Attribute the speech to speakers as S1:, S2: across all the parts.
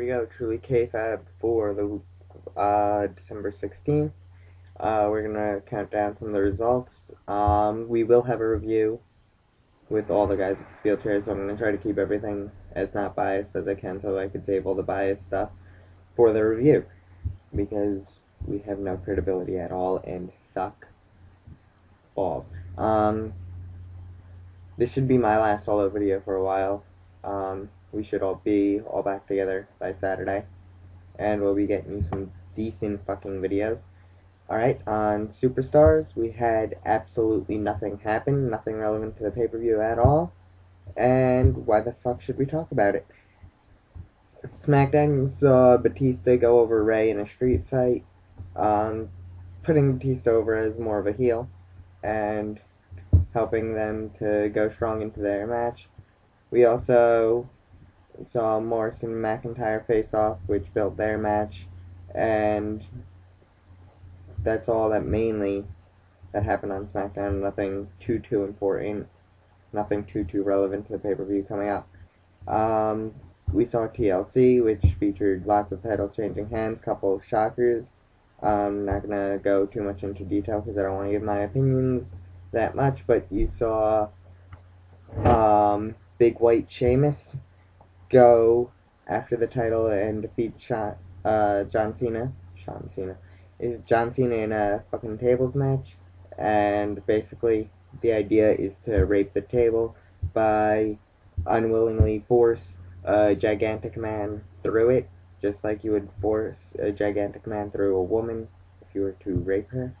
S1: we go. Truly Kayfabe for the December 16th. We're gonna count down some of the results. We will have a review with all the guys with steel chairs, so I'm gonna try to keep everything as not biased as I can, so I could save all the biased stuff for the review, because we have no credibility at all and suck balls. This should be my last solo video for a while. We should all be back together by Saturday, and we'll be getting you some decent fucking videos. Alright, on Superstars, we had absolutely nothing happen, nothing relevant to the pay-per-view at all, and why the fuck should we talk about it? SmackDown saw Batista go over Ray in a street fight, putting Batista over as more of a heel, and helping them to go strong into their match. We also saw Morrison and McIntyre face off, which built their match, and that's all that happened on SmackDown. Nothing too important, nothing too relevant to the pay-per-view coming up. We saw TLC, which featured lots of titles changing hands, couple of shockers. I'm not gonna go too much into detail because I don't want to give my opinions that much, but you saw Big White Sheamus go after the title and defeat John Cena. Is John Cena in a fucking tables match, and basically the idea is to rape the table by unwillingly force a gigantic man through it, just like you would force a gigantic man through a woman if you were to rape her.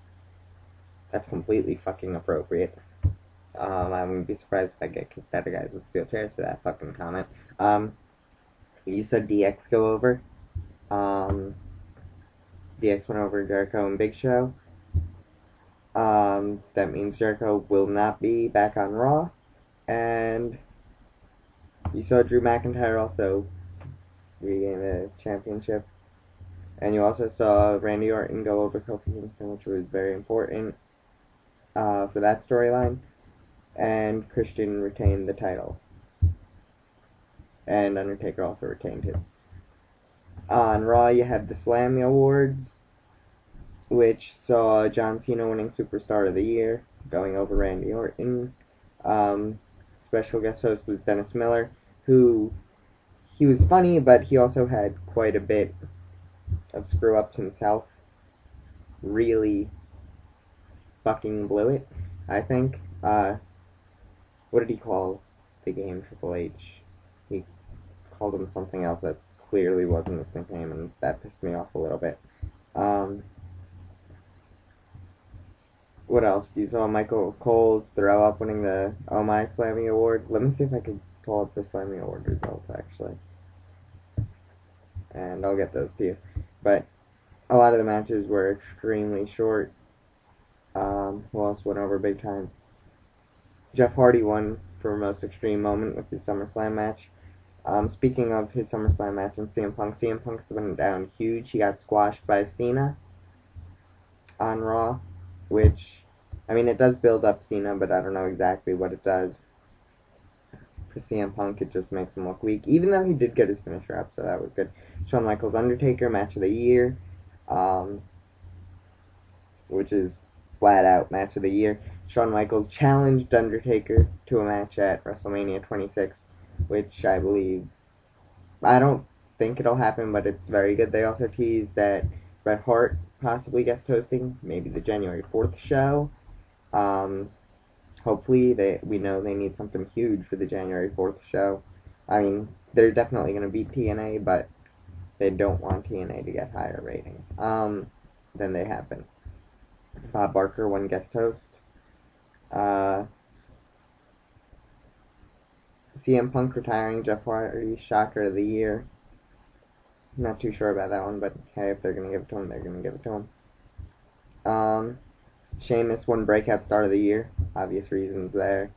S1: That's completely fucking appropriate. I wouldn't be surprised if I get kicked out of guys with steel chairs for that fucking comment. You said DX go over. DX went over Jericho and Big Show. That means Jericho will not be back on Raw. And you saw Drew McIntyre also regain the championship. And you also saw Randy Orton go over Kofi Kingston, which was very important for that storyline. And Christian retained the title. And Undertaker also retained his. On Raw, you had the Slammy Awards, which saw John Cena winning Superstar of the Year, going over Randy Orton. Special guest host was Dennis Miller, who, he was funny, but he also had quite a bit of screw-ups himself. Really fucking blew it, I think. What did he call the game, Triple H? He called him something else that clearly wasn't his nickname, and that pissed me off a little bit. What else? You saw Michael Cole's throw up winning the Oh My Slammy Award. Let me see if I can pull up the Slammy Award results, actually. And I'll get those to you. But a lot of the matches were extremely short. Who else went over big time? Jeff Hardy won for most extreme moment with his SummerSlam match. Speaking of his SummerSlam match and CM Punk's went down huge. He got squashed by Cena on Raw, which, I mean, it does build up Cena, but I don't know exactly what it does. For CM Punk, it just makes him look weak, even though he did get his finisher up, so that was good. Shawn Michaels Undertaker, match of the year, which is flat out match of the year. Shawn Michaels challenged Undertaker to a match at WrestleMania 26, which I don't think it'll happen, but it's very good. They also teased that Bret Hart possibly guest hosting, maybe the January 4th show. Hopefully, we know they need something huge for the January 4th show. I mean, they're definitely going to beat TNA, but they don't want TNA to get higher ratings than they have been. Bob Barker won guest host. CM Punk retiring, Jeff Hardy, shocker of the year. I'm not too sure about that one, but hey, if they're going to give it to him, they're going to give it to him. Sheamus won breakout star of the year. Obvious reasons there.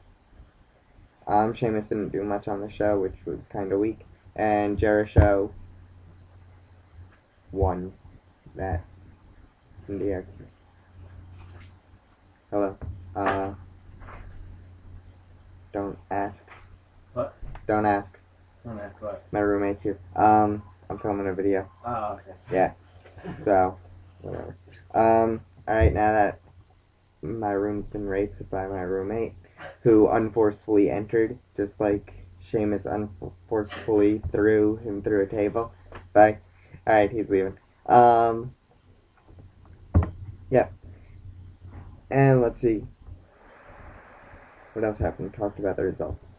S1: Sheamus didn't do much on the show, which was kind of weak. And Jericho won that in the air. Hello. Don't ask.
S2: What?
S1: Don't ask.
S2: Don't ask what?
S1: My roommate's here. I'm filming a video.
S2: Oh, okay.
S1: Yeah. So, whatever. Alright, now that my room's been raped by my roommate, who unforcefully entered, just like Seamus unforcefully threw him through a table. Bye. Alright, he's leaving. Yeah. And let's see. What else happened? Talked about the results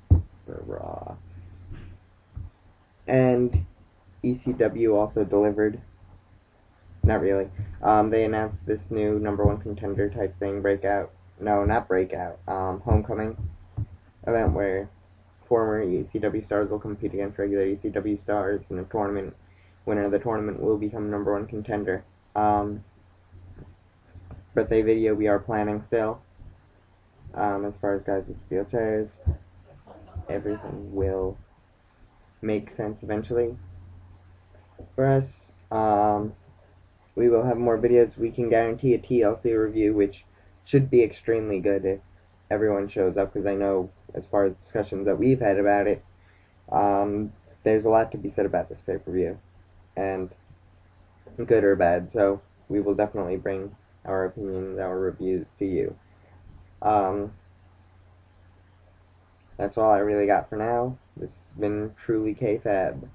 S1: for Raw. And ECW also delivered. Not really. They announced this new number one contender type thing, breakout. No, not breakout. Homecoming event where former ECW stars will compete against regular ECW stars in a tournament. Winner of the tournament will become number one contender. Birthday video we are planning still. As far as guys with steel chairs, everything will make sense eventually for us. We will have more videos. We can guarantee a TLC review, which should be extremely good if everyone shows up, because I know, as far as discussions that we've had about it, there's a lot to be said about this pay-per-view, and good or bad, so we will definitely bring our opinions, our reviews to you. That's all I really got for now. This has been truly Kayfabe.